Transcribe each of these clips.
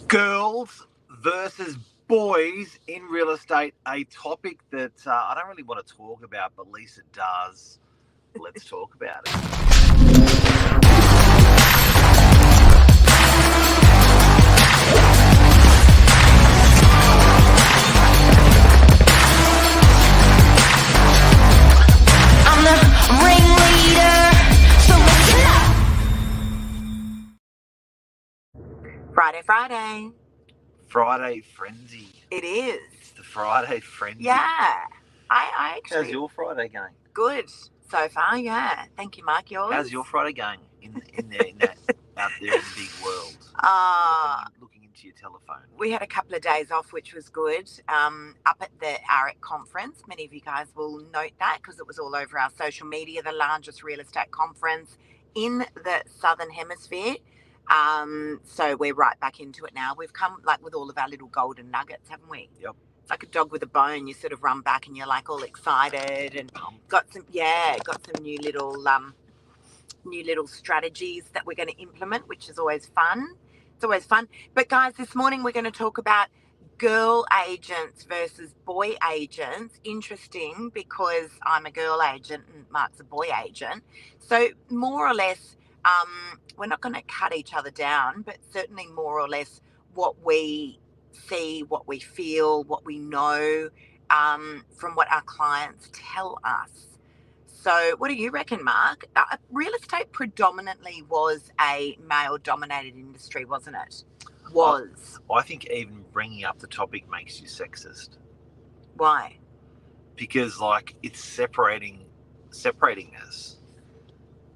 Girls versus boys in real estate, a topic that I don't really want to talk about, but Lisa does. Let's talk about it. I'm the ringleader, so listen up. Friday. Friday frenzy. It is. It's the Friday frenzy. Yeah. I actually. How's your Friday going? Good so far, yeah. Thank you, Mark. Yours? How's your Friday going in that out there in the big world? Looking into your telephone. We had a couple of days off, which was good. Up at the ARRAWEENA conference, many of you guys will note that because it was all over our social media, the largest real estate conference in the Southern Hemisphere. So we're right back into it now. We've come like with all of our little golden nuggets, haven't we? Yep. It's like a dog with a bone. You sort of run back and you're like all excited and got some new little strategies that we're going to implement, which is always fun. It's always fun. But guys, this morning we're going to talk about girl agents versus boy agents. Interesting because I'm a girl agent and Mark's a boy agent. So more or less, we're not going to cut each other down, but certainly more or less what we see, what we feel, what we know from what our clients tell us. So what do you reckon, Mark? Real estate predominantly was a male-dominated industry, wasn't it? I think even bringing up the topic makes you sexist. Why? Because it's separating us.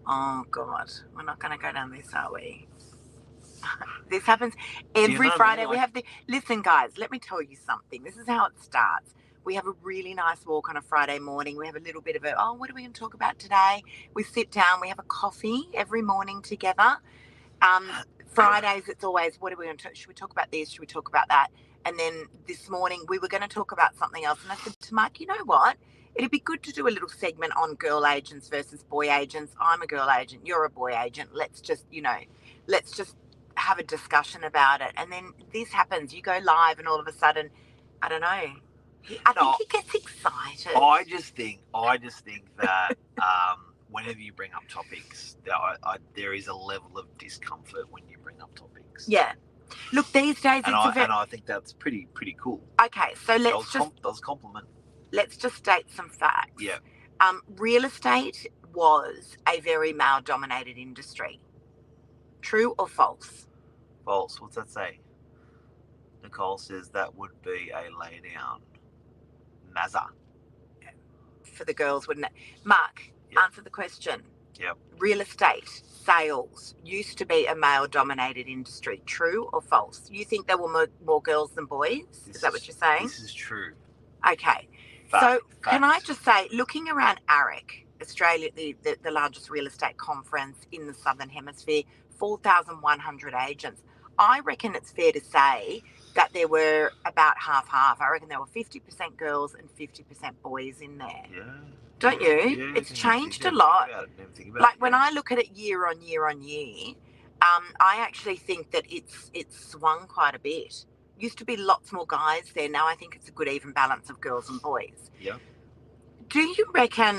Oh, God. We're not going to go down this, are we? This happens every Friday. We have listen, guys, let me tell you something. This is how it starts. We have a really nice walk on a Friday morning. We have a little bit of what are we going to talk about today? We sit down, we have a coffee every morning together. Fridays, it's always, what are we going to talk? Should we talk about this? Should we talk about that? And then this morning we were going to talk about something else. And I said to Mark, you know what? It'd be good to do a little segment on girl agents versus boy agents. I'm a girl agent. You're a boy agent. Let's just have a discussion about it. And then this happens. You go live and all of a sudden, I don't know. I think he gets excited. I just think that whenever you bring up topics, there is a level of discomfort when you bring up topics. Yeah. Look, these days and I think that's pretty cool. Okay, so that was a compliment. Let's just state some facts. Yeah. Real estate was a very male-dominated industry. True or false? False. What's that say? Nicole says that would be a lay down. Mazza. For the girls, wouldn't it? Mark, answer the question. Yep. Real estate sales used to be a male-dominated industry. True or false? You think there were more girls than boys? Is that what you're saying? This is true. Okay. Can I just say, looking around ARRAWEENA, Australia, the largest real estate conference in the Southern Hemisphere, 4,100 agents. I reckon it's fair to say that there were about half-half. I reckon there were 50% girls and 50% boys in there. Yeah. Don't you? Yeah, it's changed a lot. When I look at it year on year, I actually think that it's swung quite a bit. Used to be lots more guys there. Now I think it's a good even balance of girls and boys. Yeah. Do you reckon,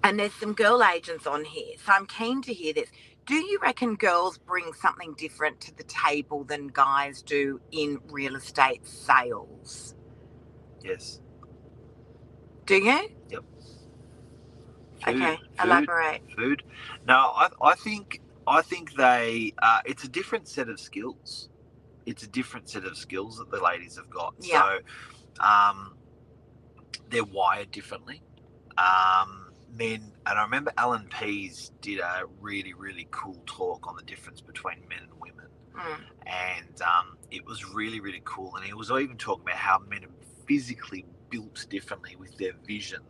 and there's some girl agents on here, so I'm keen to hear this. Do you reckon girls bring something different to the table than guys do in real estate sales? Yes. Do you? Yep. Elaborate. Food. No, I think they. It's a different set of skills. It's a different set of skills that the ladies have got. Yeah. So, they're wired differently. Men, and I remember Alan Pease did a really, really cool talk on the difference between men and women. And it was really, really cool. And he was even talking about how men are physically built differently with their vision,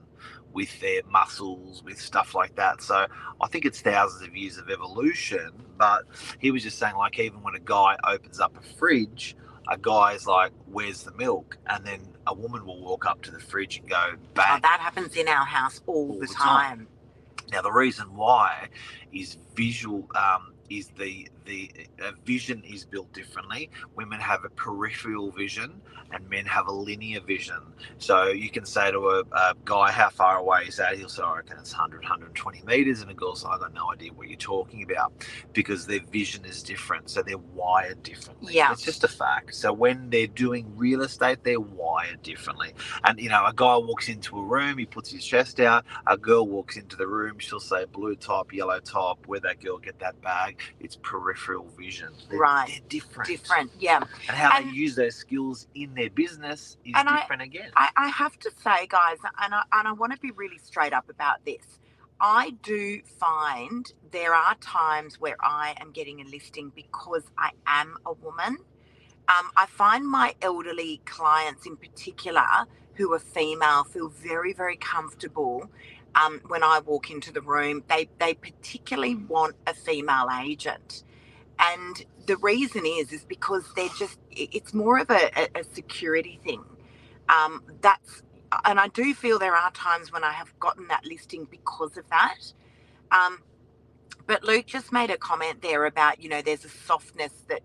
with their muscles, with stuff like that. So I think it's thousands of years of evolution. But he was just saying, even when a guy opens up a fridge, a guy's like, where's the milk? And then a woman will walk up to the fridge and go, bang. Oh, that happens in our house all the time. Now, the reason why is visual, is the vision is built differently. Women have a peripheral vision and men have a linear vision. So you can say to a guy, how far away is that? He'll say, I reckon it's 100, 120 meters. And a girl's like, I've got no idea what you're talking about, because their vision is different. So they're wired differently. Yeah. It's just a fact. So when they're doing real estate, they're wired differently. And, you know, a guy walks into a room, he puts his chest out. A girl walks into the room, she'll say blue top, yellow top, where'd that girl get that bag? It's peripheral vision. They're different. Different, yeah. And how they use those skills in their business is different again. I have to say, guys, and I want to be really straight up about this. I do find there are times where I am getting a listing because I am a woman. I find my elderly clients in particular who are female feel very, very comfortable when I walk into the room. They particularly want a female agent. And the reason is because it's more of a security thing. And I do feel there are times when I have gotten that listing because of that. But Luke just made a comment there about, you know, there's a softness that,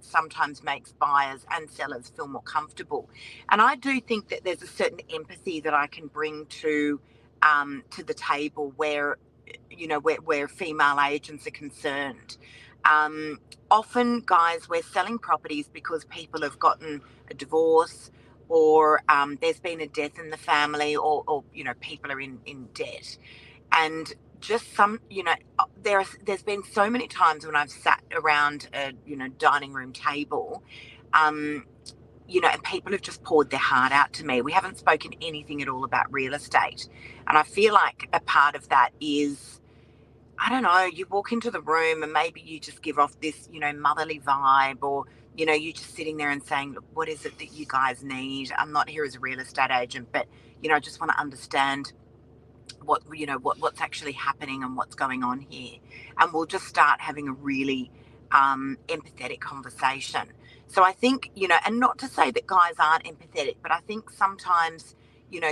sometimes makes buyers and sellers feel more comfortable. And I do think that there's a certain empathy that I can bring to the table where female agents are concerned. Often, guys, we're selling properties because people have gotten a divorce, or there's been a death in the family, or people are in debt. And just there's been so many times when I've sat around a dining room table, and people have just poured their heart out to me. We haven't spoken anything at all about real estate, and I feel like a part of that is, I don't know, you walk into the room and maybe you just give off this motherly vibe, or you're just sitting there and saying, look, what is it that you guys need? I'm not here as a real estate agent, but I just want to understand what's actually happening and what's going on here, and we'll just start having a really empathetic conversation. So I think, and not to say that guys aren't empathetic, but I think sometimes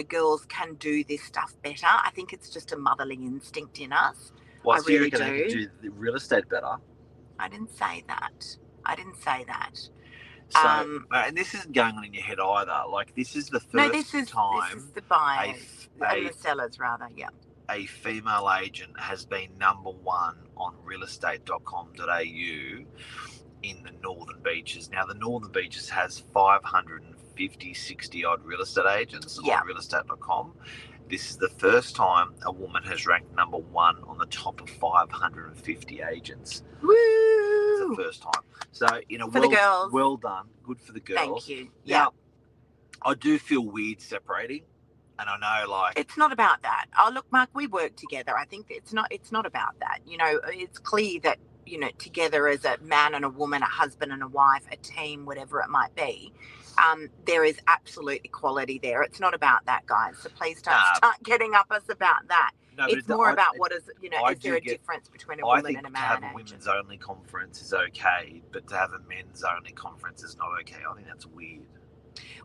girls can do this stuff better. I think it's just a motherly instinct in us. Well, so you reckon they can do the real estate better? I didn't say that. So, and this isn't going on in your head either. Like, this is the first time. This is the buyers and the sellers, rather. Yeah. A female agent has been number one on realestate.com.au in the Northern Beaches. Now, the Northern Beaches has 550, 60 odd real estate agents on realestate.com. This is the first time a woman has ranked number one on the top of 550 agents. Woo! It's the first time. So, for the girls. Well done. Good for the girls. Thank you. Yeah. Now, I do feel weird separating. And I know, like, it's not about that. Oh, look, Mark, we work together. I think it's not about that. It's clear that, together as a man and a woman, a husband and a wife, a team, whatever it might be, there is absolute equality there. It's not about that, guys. So please don't start getting up us about that. No, it's more about what is, is there a difference between a woman and a man? I think to have a women's only conference is okay, but to have a men's only conference is not okay. I think that's weird.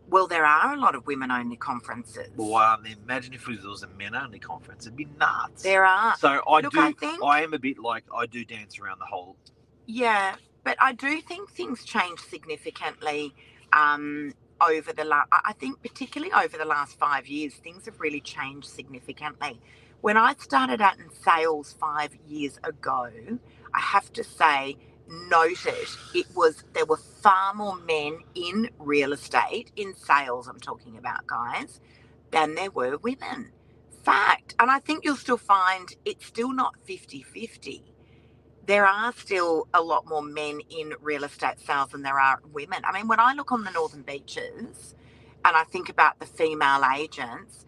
Well, there are a lot of women-only conferences. Well, imagine if it was a men-only conference. It'd be nuts. There are. So I am a bit like, I do dance around the whole... Yeah, but I do think things change significantly over the last... I think particularly over the last 5 years, things have really changed significantly. When I started out in sales 5 years ago, I have to say... noted there were far more men in real estate, in sales I'm talking about, guys, than there were women. Fact. And I think you'll still find it's still not 50-50. There are still a lot more men in real estate sales than there are women. I mean, when I look on the Northern Beaches and I think about the female agents,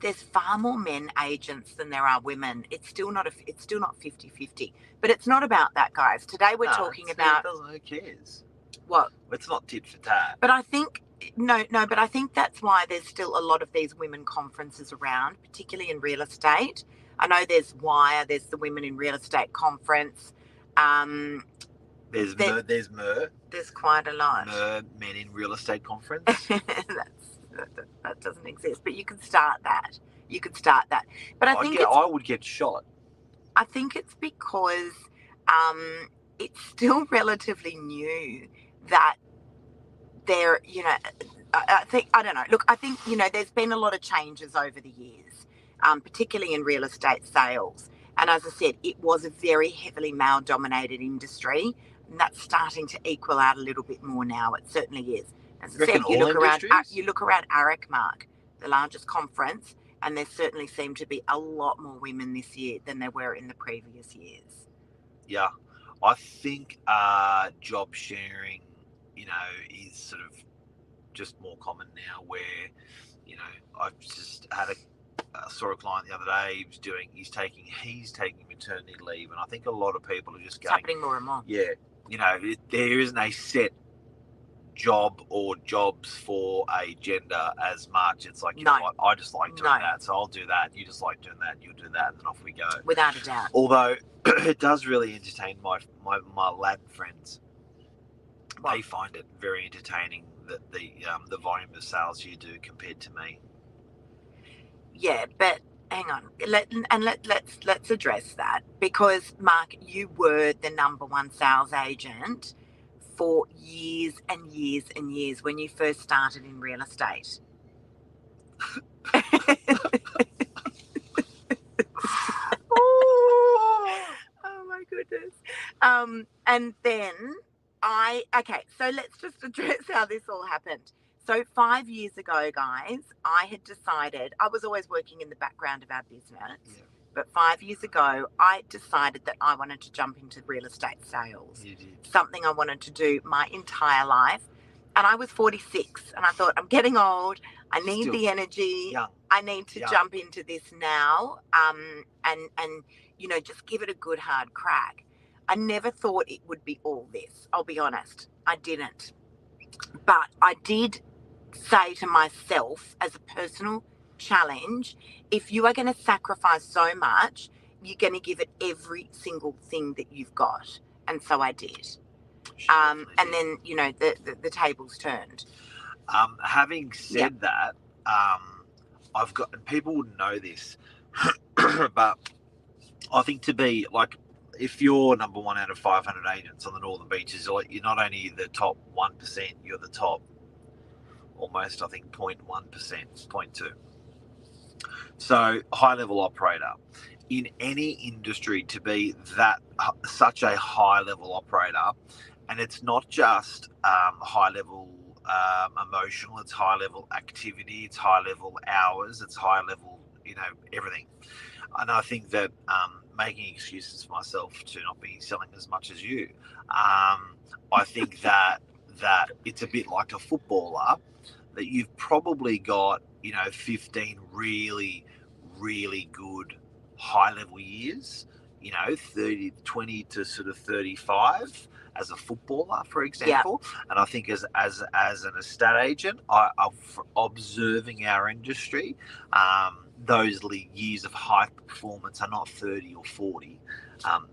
there's far more men agents than there are women. It's still not 50-50. But it's not about that, guys. Today we're talking about... Who cares? What? It's not tit for tat. But I think... but I think that's why there's still a lot of these women conferences around, particularly in real estate. I know there's WIRE, there's the Women in Real Estate Conference. There's MER. There's quite a lot. MER, Men in Real Estate Conference. That doesn't exist, but you could start that. But I think I would get shot. I think it's because it's still relatively new that there, I think, I don't know. Look, I think, there's been a lot of changes over the years, particularly in real estate sales. And as I said, it was a very heavily male-dominated industry, and that's starting to equal out a little bit more now. It certainly is. As I said, you look around AREC, Mark, the largest conference, and there certainly seem to be a lot more women this year than there were in the previous years. Yeah, I think job sharing, is sort of just more common now. Where, I've just had saw a client the other day. He's taking maternity leave, and I think a lot of people are just going. It's happening more and more. Yeah, there isn't a set job or jobs for a gender as much. It's like, know what, I just like doing that, so I'll do that. You just like doing that, you'll do that, and then off we go. Without a doubt. Although it does really entertain my lad friends. What? They find it very entertaining that the volume of sales you do compared to me. Yeah, but hang on, let's address that, because Mark, you were the number one sales agent for years and years and years when you first started in real estate. Oh my goodness. And then so let's just address how this all happened. So 5 years ago, guys, I had decided, I was always working in the background of our business, but 5 years ago, I decided that I wanted to jump into real estate sales. You did. Something I wanted to do my entire life. And I was 46, and I thought, I'm getting old. I need the energy. Young. I need to jump into this now, and just give it a good hard crack. I never thought it would be all this. I'll be honest. I didn't. But I did say to myself as a personal challenge, if you are going to sacrifice so much, you're going to give it every single thing that you've got. And so I did. And then, the tables turned. Having said that, I've got, and people wouldn't know this, but I think to be like, if you're number one out of 500 agents on the Northern Beaches, you're not only the top 1%, you're the top almost, I think, 0.1%, 0.2. So high-level operator. In any industry, to be such a high-level operator, and it's not just high-level emotional, it's high-level activity, it's high-level hours, it's high-level, everything. And I think that making excuses for myself to not be selling as much as you, I think that it's a bit like a footballer, that you've probably got 15 really, really good high-level years, 20 to sort of 35 as a footballer, for example. Yeah. And I think as an estate agent, observing our industry, those years of high performance are not 30 or 40.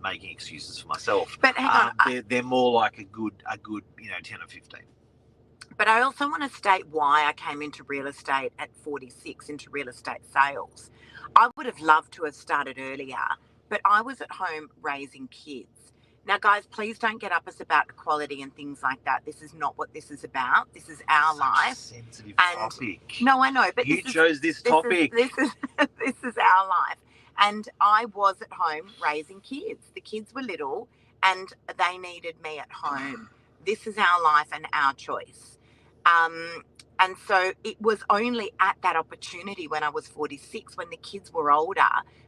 Making excuses for myself, but hang on, they're more like a good 10 or 15. But I also want to state why I came into real estate at 46, into real estate sales. I would have loved to have started earlier, but I was at home raising kids. Now, guys, please don't get up us about equality and things like that. This is not what this is about. This is our life. A sensitive topic. No, I know, but you chose this topic. This is our life. And I was at home raising kids. The kids were little and they needed me at home. This is our life and our choice. And so it was only at that opportunity when I was 46, when the kids were older,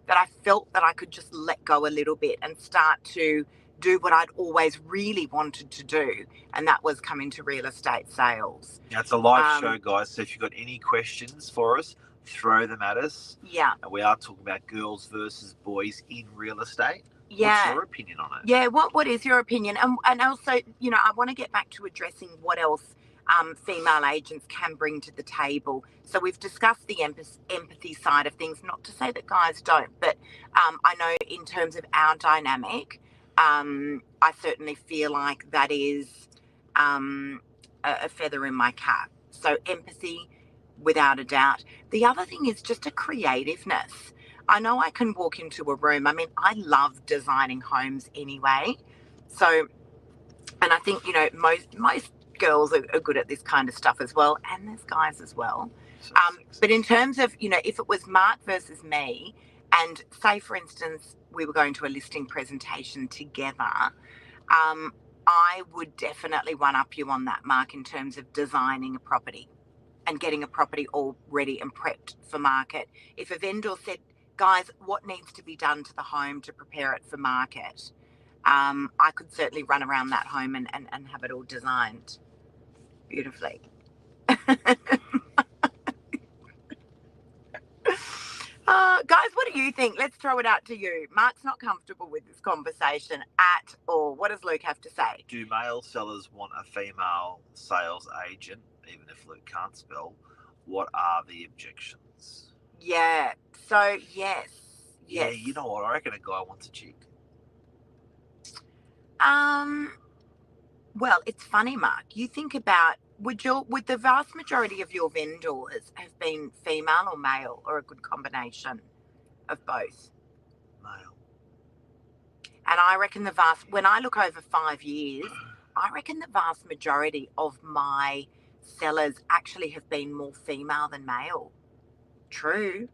that I felt that I could just let go a little bit and start to do what I'd always really wanted to do, and that was come into real estate sales. Now, it's a live show, guys, so if you've got any questions for us, throw them at us. Yeah. And we are talking about girls versus boys in real estate. Yeah. What's your opinion on it? Yeah, what is your opinion? And also, I want to get back to addressing what else female agents can bring to the table. So we've discussed the empathy side of things, not to say that guys don't, but I know in terms of our dynamic, I certainly feel like that is a feather in my cap. So empathy, without a doubt. The other thing is just a creativeness. I know I can walk into a room. I mean, I love designing homes anyway. So, and I think, you know, most girls are good at this kind of stuff as well, and there's guys as well. But in terms of, you know, if it was Mark versus me, and say, for instance, we were going to a listing presentation together, I would definitely one-up you on that, Mark, in terms of designing a property and getting a property all ready and prepped for market. If a vendor said, guys, what needs to be done to the home to prepare it for market, I could certainly run around that home and have it all designed beautifully. Guys, what do you think? Let's throw it out to you. Mark's not comfortable with this conversation at all. What does Luke have to say? Do male sellers want a female sales agent, even if Luke can't spell? What are the objections? Yeah, so yes. Yeah, you know what? I reckon a guy wants a chick. Well, it's funny, Mark. You think about, would the vast majority of your vendors have been female or male, or a good combination of both? Male. And I reckon when I look over 5 years, I reckon the vast majority of my sellers actually have been more female than male. True.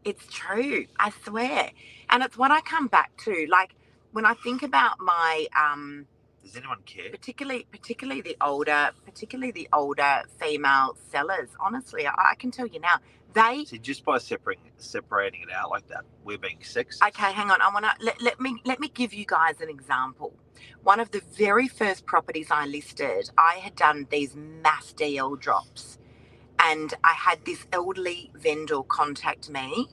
It's true. I swear. And it's what I come back to. Like, when I think about my does anyone care? Particularly the older female sellers. Honestly, I can tell you now, see, just by separating it out like that, we're being sexist. Okay, hang on. I want to let me give you guys an example. One of the very first properties I listed, I had done these mass DL drops, and I had this elderly vendor contact me,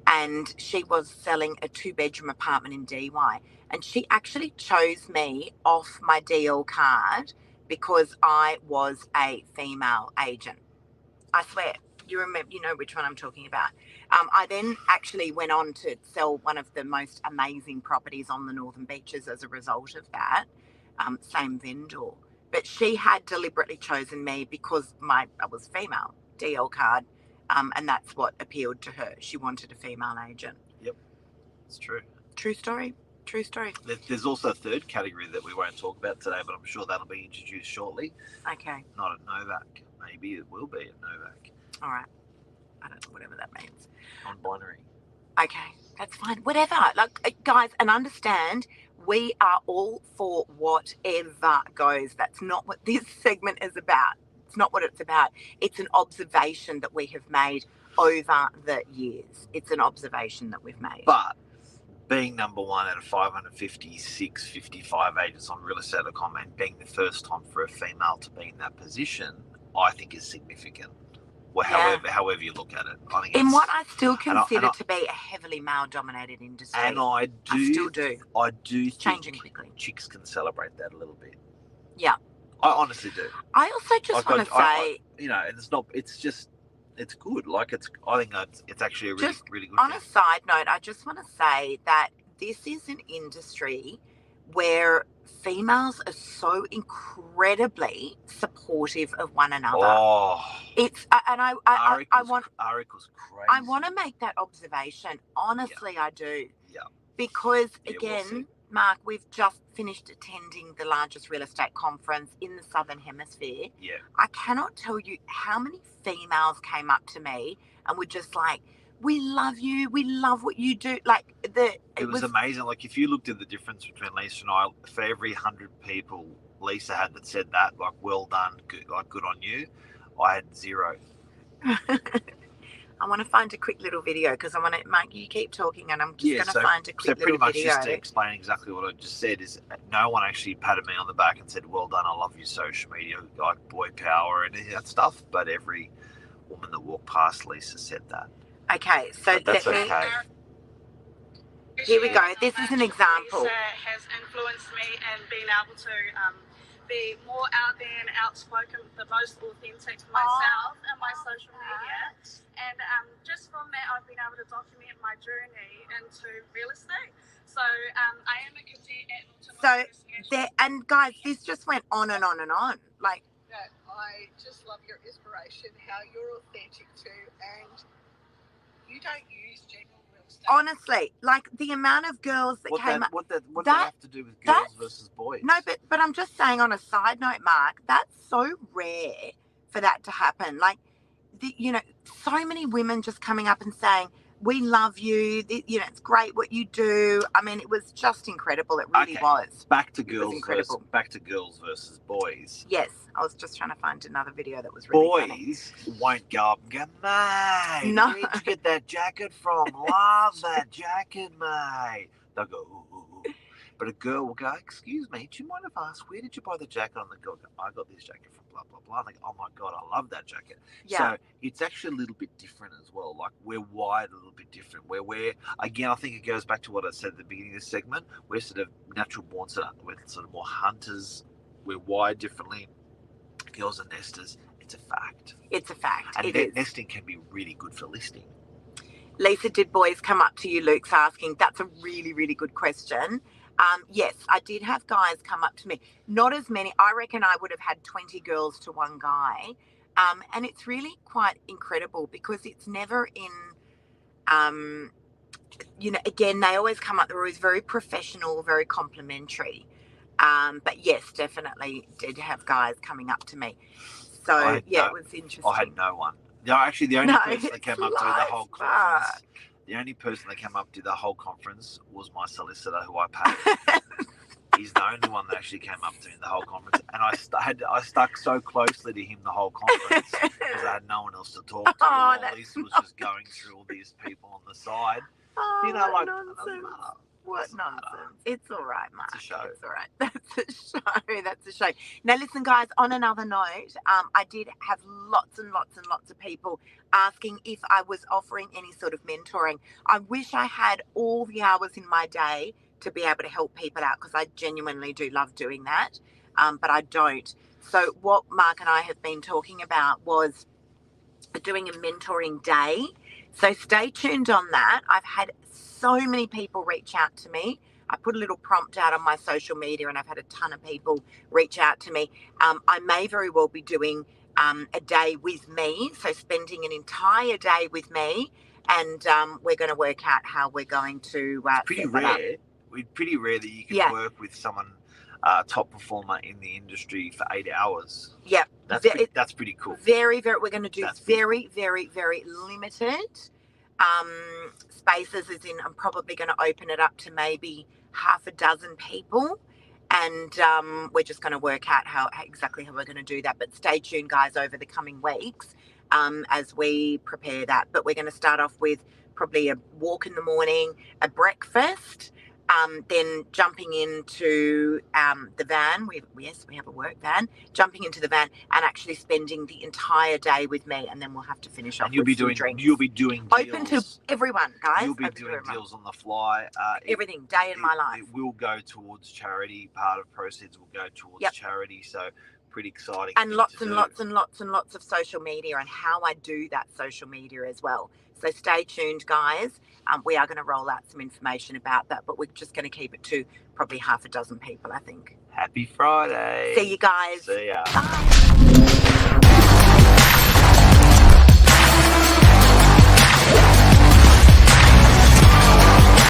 and she was selling a 2-bedroom apartment in DY. And she actually chose me off my DL card because I was a female agent. I swear. You know which one I'm talking about. I then actually went on to sell one of the most amazing properties on the Northern Beaches as a result of that. Same vendor. But she had deliberately chosen me because I was female, DL card, and that's what appealed to her. She wanted a female agent. Yep, it's true. True story. True story. There's also a third category that we won't talk about today, but I'm sure that'll be introduced shortly. Okay. Not at Novak. Maybe it will be at Novak. All right. I don't know, whatever that means. Non-binary. Okay, that's fine. Whatever. Like, guys, and understand, we are all for whatever goes. That's not what this segment is about. It's not what it's about. It's an observation that we have made over the years. It's an observation that we've made. But being number one out of 556, 55 agents on realestate.com and being the first time for a female to be in that position, I think is significant. Well, however you look at it, I think in what I still consider to be a heavily male-dominated industry, and I still do. I do think changing quickly. Chicks can celebrate that a little bit. Yeah, I honestly do. I also just want to say, you know, it's not. It's just. It's good. Like I think it's actually a really good. On a side note, I just want to say that this is an industry where females are so incredibly supportive of one another. Oh, it's and I want Arik was crazy. I want to make that observation. Honestly, I do. Yeah. Because again, Mark, we've just finished attending the largest real estate conference in the Southern Hemisphere. Yeah. I cannot tell you how many females came up to me and were just like, we love you. We love what you do. Like it was amazing. Like if you looked at the difference between Lisa and I, for every 100 people Lisa had that said that, like, well done, good on you, I had 0. I want to find a quick little video because I want to, Mike, you keep talking and I'm just going to find a quick little video. So pretty much just to explain exactly what I just said is no one actually patted me on the back and said, well done, I love your social media, like boy power and any of that stuff. But every woman that walked past Lisa said that. Okay, so that's okay. Here we go. This is an example. Lisa has influenced me and being able to be more out there and outspoken, the most authentic to myself and my social media. And just from that, I've been able to document my journey into real estate. So I am a cadet at and guys, this just went on and on and on. Like, I just love your inspiration, how you're authentic too, and you don't use general real estate honestly, like the amount of girls that came up. What that have to do with girls versus boys? No, but I'm just saying on a side note, Mark, that's so rare for that to happen. Like, so many women just coming up and saying, we love you, it's great what you do. I mean, it was just incredible. It really was. Back to girls versus boys. Yes, I was just trying to find another video that was really funny. Boys won't go up and go, mate, no. where'd you get that jacket from? Love that jacket, mate. They'll go, ooh. But a girl will go, excuse me, do you mind if I ask, where did you buy the jacket? On the girl go, I got this jacket from blah, blah, blah. And they go, oh my God, I love that jacket. Yeah. So it's actually a little bit different as well. Like we're wired a little bit different. Again, I think it goes back to what I said at the beginning of the segment. We're sort of natural born, we're sort of more hunters. We're wired differently. Girls are nesters. It's a fact. It's a fact. And nesting can be really good for listing. Lisa, did boys come up to you? Luke's asking. That's a really, really good question. Yes, I did have guys come up to me. Not as many. I reckon I would have had 20 girls to one guy. And it's really quite incredible because it's never in, again, they always come up. They're always very professional, very complimentary. But yes, definitely did have guys coming up to me. So, it was interesting. I had no one. No, actually, the only person that came up to the whole conference... The only person that came up to the whole conference was my solicitor, who I paid. He's the only one that actually came up to me the whole conference, and I stuck so closely to him the whole conference because I had no one else to talk to. While Lisa was just going through all these people on the side. Nonsense. What nonsense. It's all right, Mark. It's a show. It's all right. That's a show. Now, listen, guys, on another note, I did have lots and lots and lots of people asking if I was offering any sort of mentoring. I wish I had all the hours in my day to be able to help people out because I genuinely do love doing that, but I don't. So what Mark and I have been talking about was doing a mentoring day. So stay tuned on that. I've had so many people reach out to me. I put a little prompt out on my social media and I've had a ton of people reach out to me. I may very well be doing a day with me, so spending an entire day with me, and we're going to work out how we're going to it's pretty rare. It's pretty rare that you can work with someone, top performer in the industry for 8 hours. Yeah. That's pretty cool. Very, very, we're going to do very, very, very limited spaces, as in I'm probably going to open it up to maybe half a dozen people, and we're just going to work out exactly how we're going to do that. But stay tuned, guys, over the coming weeks as we prepare that. But we're going to start off with probably a walk in the morning, a breakfast, then jumping into the van. We have a work van. Jumping into the van and actually spending the entire day with me, and then we'll have to finish off with some drinks. You'll be doing deals. Open to everyone, guys. You'll be doing deals on the fly. Everything, day in my life. It will go towards charity. Part of proceeds will go towards charity. So pretty exciting. And lots and lots and lots and lots of social media and how I do that social media as well. So stay tuned, guys. We are going to roll out some information about that, but we're just going to keep it to probably half a dozen people, I think. Happy Friday. See you guys. See ya. Bye.